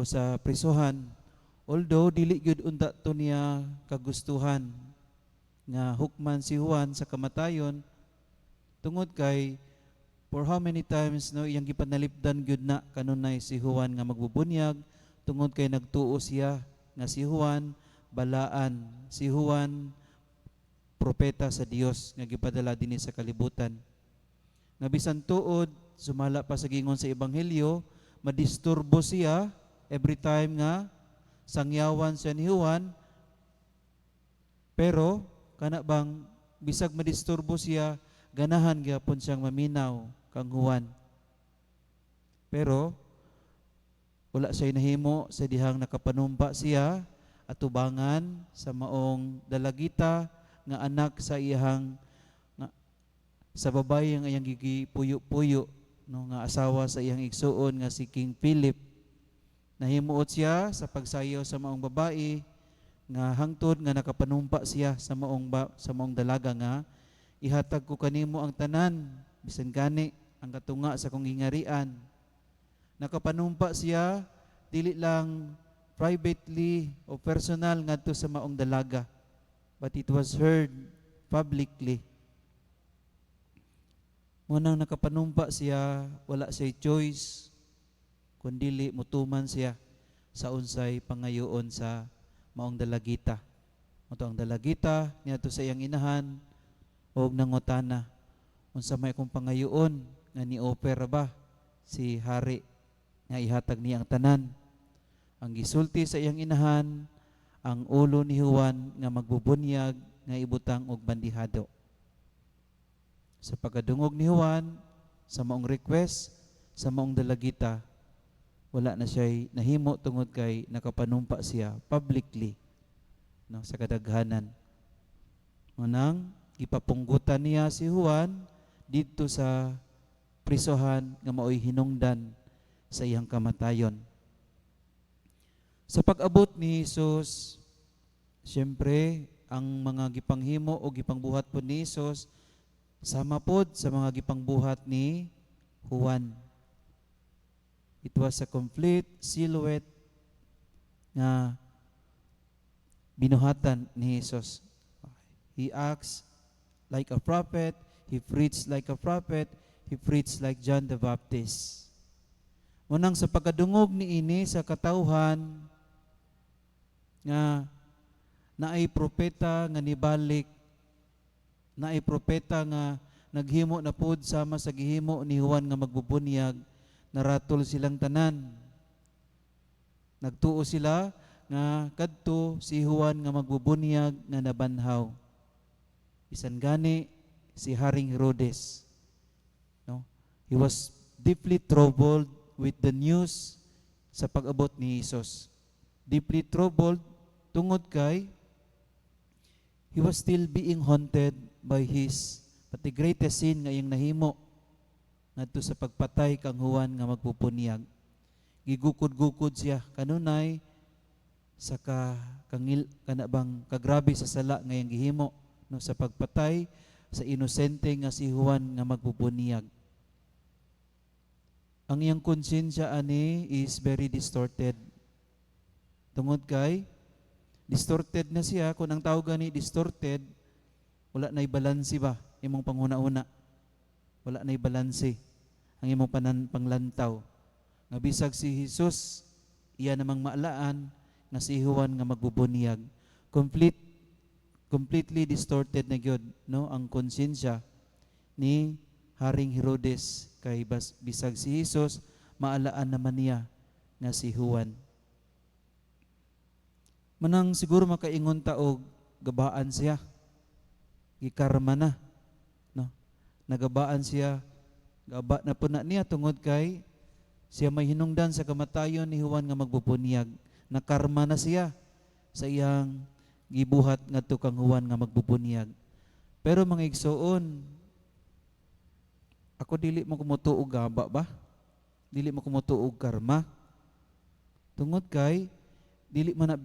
sa prisuhan. Although dili gyud unta to niya kagustuhan nga hukman si Juan sa kamatayon tungod kay for how many times no iyang gipanalipdan gyud na kanunay si Juan nga magbubunyag tungod kay nagtuo siya nga si Juan balaan, si Juan propeta sa Dios nga gipadala dinhi sa kalibutan. Nga bisan tuod sumala pa sa gingon sa ebanghelyo, madisturbo siya every time nga sangyawan siya ni Juan, pero kana bang bisag madisturbo siya, ganahan gyapon siyang maminaw kang Juan. Pero wala siya nahimo sa dihang nakapanumpa siya atubangan sa maong dalagita nga anak sa iyang nga, sa babae nga iyang gigipuyo-puyo no nga asawa sa iyang igsuon nga si King Philip. Nahimuot siya sa pagsayaw sa maong babae nga hangtod nga nakapanumpa siya sa maong dalaga nga ihatag ko kanimo ang tanan bisan gani ang katunga sa kong gingarian. Nakapanumpa siya dili lang privately o personal ngadto sa maong dalaga, but it was heard publicly. Munang nakapanumpa siya, wala siya choice kundili mutuman siya sa unsay pangayoon sa maong dalagita. Moto ang dalagita niadto sa iyang inahan og nangutana, unsa may akong pangayoon nga ni-offer ba si hari nga ihatag niya ang tanan. Ang gisulti sa iyang inahan ang ulo ni Juan nga magbubunyag nga ibutang og bandihado. Sa pagkadungog ni Juan sa maong request sa maong dalagita, wala na siya nahimo tungod kay nakapanumpa siya publicly no, sa kadaghanan. Unang ipapunggutan niya si Juan dito sa prisohan nga maoy hinungdan sa iyang kamatayon. Sa pag-abot ni Jesus, siyempre ang mga gipanghimo o gipangbuhat po ni Jesus sama pod sa mga gipangbuhat ni Juan. It was a complete silhouette na binuhatan ni Jesus. He acts like a prophet, he preached like a prophet, he preached like John the Baptist. Unang sa pagkadungog ni ini sa katawhan nga naay propeta nga nibalik, naay propeta nga naghimo na pud sama sa gihimo ni Juan nga magbubunyag, naratol silang tanan. Nagtuo sila nga kadto si Juan nga magbubunyag nga nabanhaw. Bisan gani si Haring Herodes, no? He was deeply troubled with the news sa pag-abot ni Jesus. Deeply troubled tungod kay he was still being haunted by his the greatest sin nga iyang nahimo ngadto sa pagpatay kang Juan nga magpupunyag. Gigukod-gukod siya kanunay sa kanabang kagrabe sa sala nga iyang gihimo no, sa pagpatay sa inosente nga si Juan nga magpupunyag. Ang iyang konsensya ani is very distorted. Tungod kay distorted na siya, kung ang tawag ni distorted, wala na'y balanse ba imong panghuna-una. Wala na'y balanse ang imong panglantaw. Nga bisag si Jesus, iya namang maalaan nga si Juan nga magbubunyag. Completely distorted na gyud no ang konsensya ni Haring Herodes kay bisag si Jesus maalaan naman niya nga si Juan. Manang siguro makaingon ta og gabaan siya. Gikarma na no. Nagabaan siya, gaba na po na niya tungod kay siya may hinungdan sa kamatayon ni Juan nga magbubunyag. Nakarma na siya sa iyang gibuhat ngadto kang Juan nga magbubunyag. Pero mga igsoon, ako dili mo kumutuog gaba ba? Dili mo kumutuog karma. Tungod kay dili man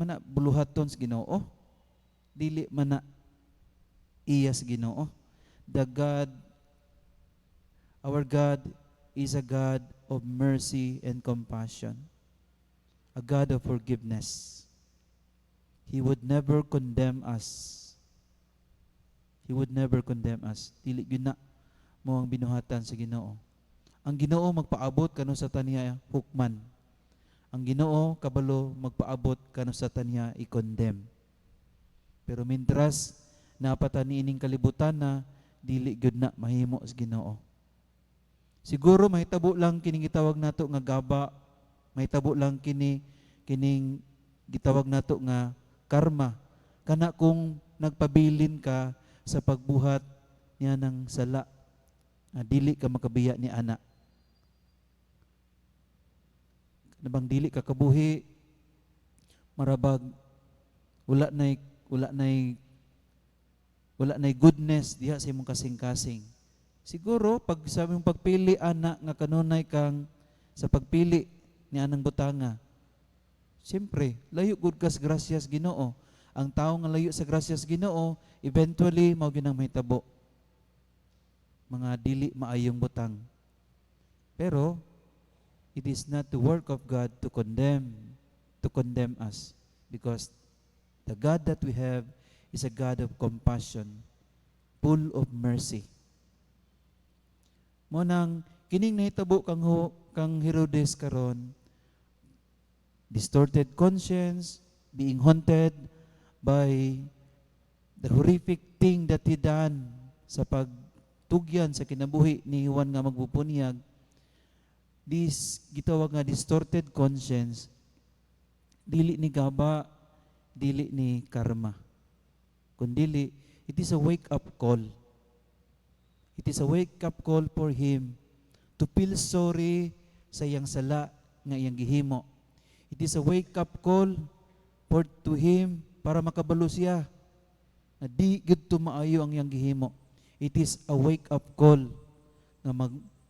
na buluhaton sa Ginoo. Dili man na iyas Ginoo. Our God is a God of mercy and compassion. a God of forgiveness. He would never condemn us. He would never condemn us. Dili gyud na mo ang binuhatan sa Ginoo. Ang Ginoo magpaabot kano sa taniya hukman. Ang Ginoo kabalo magpaabot kano sa taniya i-condemn. Pero mintras napatani ining kalibutan na dili gyud na mahimo sa Ginoo. Siguro mahitabo lang kining gitawag nato nga gaba, mahitabo lang kining gitawag nato nga karma. Kana kung nagpabilin ka sa pagbuhat niya ng sala, dili ka makabiya ni ana. Nabang dili ka kabuhi, marabag wala nay goodness diha sa imong kasing-kasing. Siguro pag sa imong pagpili ana nga kanunay kang sa pagpili ni anang butanga, siyempre layo gud kas grasyas Ginoo. Ang tao nga layo sa grasyas Ginoo, eventually mao gyud ang mahitabo mga dili maayong butang. Pero it is not the work of God to condemn us, because the God that we have is a God of compassion, full of mercy. Mo nang kining nahitabo kang Herodes karon, distorted conscience, being haunted by the horrific thing that he done sa pagtugyan sa kinabuhi ni Juan nga magpupunyag. This gitawag nga distorted conscience, dili ni gaba, dili ni karma, kundili it is a wake-up call. It is a wake-up call for him to feel sorry sa iyang sala nga iyang gihimo. It is a wake-up call to him para makabalo siya na di gid maayo ang iyang gihimo. It is a wake-up call nga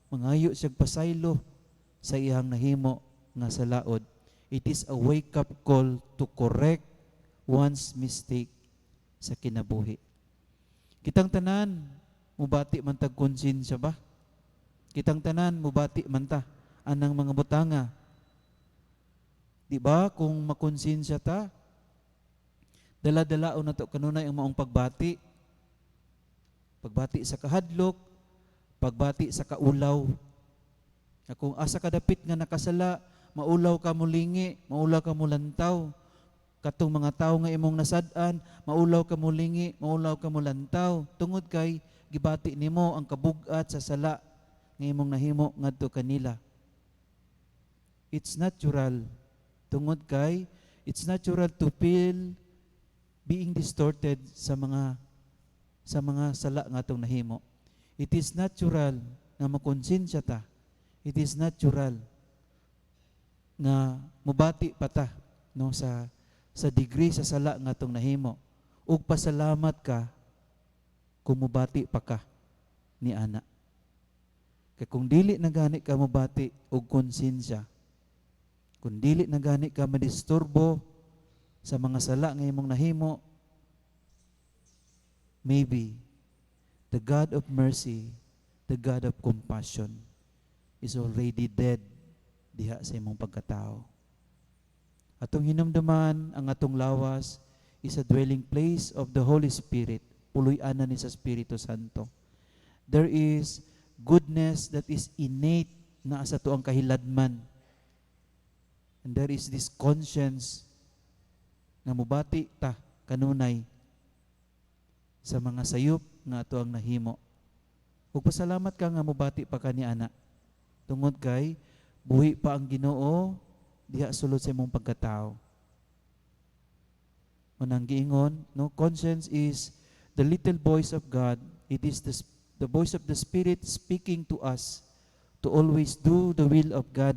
mangayo siyang pasaylo sa iyang nahimo nga salaod. It is a wake-up call to correct one's mistake sa kinabuhi. Kitang tanan, mubati man tag konsensya ba? Kitang tanan, mubati man ta anang mga butanga. Di ba kung makonsensya ta, dala-dalaon na to kanunay ang maong pagbati. Pagbati sa kahadlok, pagbati sa kaulaw. Kung asa kadapit nga nakasala, maulaw ka mulingi, maulaw ka mulantaw. Katong mga tao nga imong nasad-an, maulaw ka mulingi, maulaw ka mulantaw. Tungod kay gibati nimo ang kabugat sa sala nga imong nahimo ngadto kanila. It's natural. Tungod kay it's natural to feel being distorted sa mga sala nga atong nahimo. It is natural nga makonsensya ta. It is natural nga mubati pa ta no sa degree sa sala nga atong nahimo. Ug pasalamat ka kung mubati pa ka ni ana. Kay kung dili na gani ka mubati og konsensya, kung dili na gani ka madisturbo sa mga sala nga imong nahimo, maybe the God of mercy, the God of compassion is already dead diha sa imong pagkatao. Atong hinumduman ang atong lawas is a dwelling place of the Holy Spirit. Puloy-anan ni sa Espiritu Santo. There is goodness that is innate na sa tuang kahiladman. And there is this conscience nga mubati ta kanunay sa mga sayop nga ato ang nahimo. Ug pasalamat ka nga mubati pa ka ni ana. Tungod kay buhi pa ang Ginoo diha sulod sa imong pagkatao. Unang giingon, no, conscience is the little voice of God. It is the voice of the Spirit speaking to us to always do the will of God,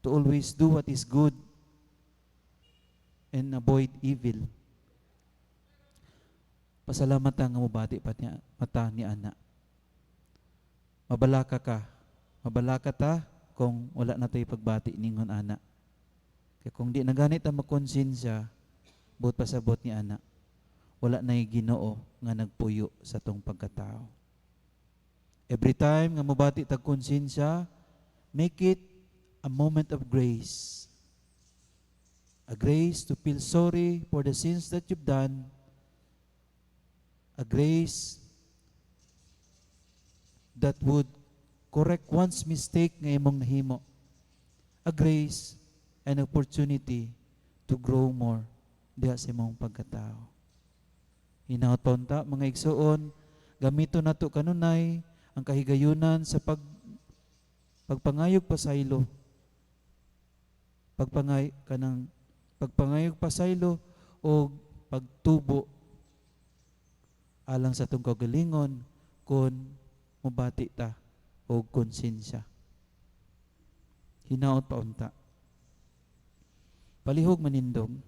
to always do what is good and avoid evil. Pasalamat nga mubati pa niya mata ni ana. Mabalaka ka. Mabalaka ta kung wala na tayo pagbati ningon ana. Kaya kung di na ganit ang makonsensya, buot pasabot ni ana, wala na Ginoo nga nagpuyo sa tong pagkatao. Every time nga mubati tag konsensya, make it a moment of grace. A grace to feel sorry for the sins that you've done. A grace that would correct one's mistake nga imong nahimo. A grace and opportunity to grow more diha sa imong pagkatao. Hinaoton ta mga igsoon, gamito nato kanunay ang kahigayunan sa pagpangayog pasaylo. Pagpangayog pasaylo o pagtubo alang sa itong kagalingon kung mubati ta o konsensya. Hinaot pa unta. Palihog manindong.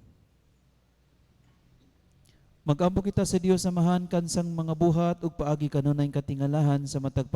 Mag-ampo kita sa Dios samahan kansang mga buhat ug paagi kanunay katingalahan sa matag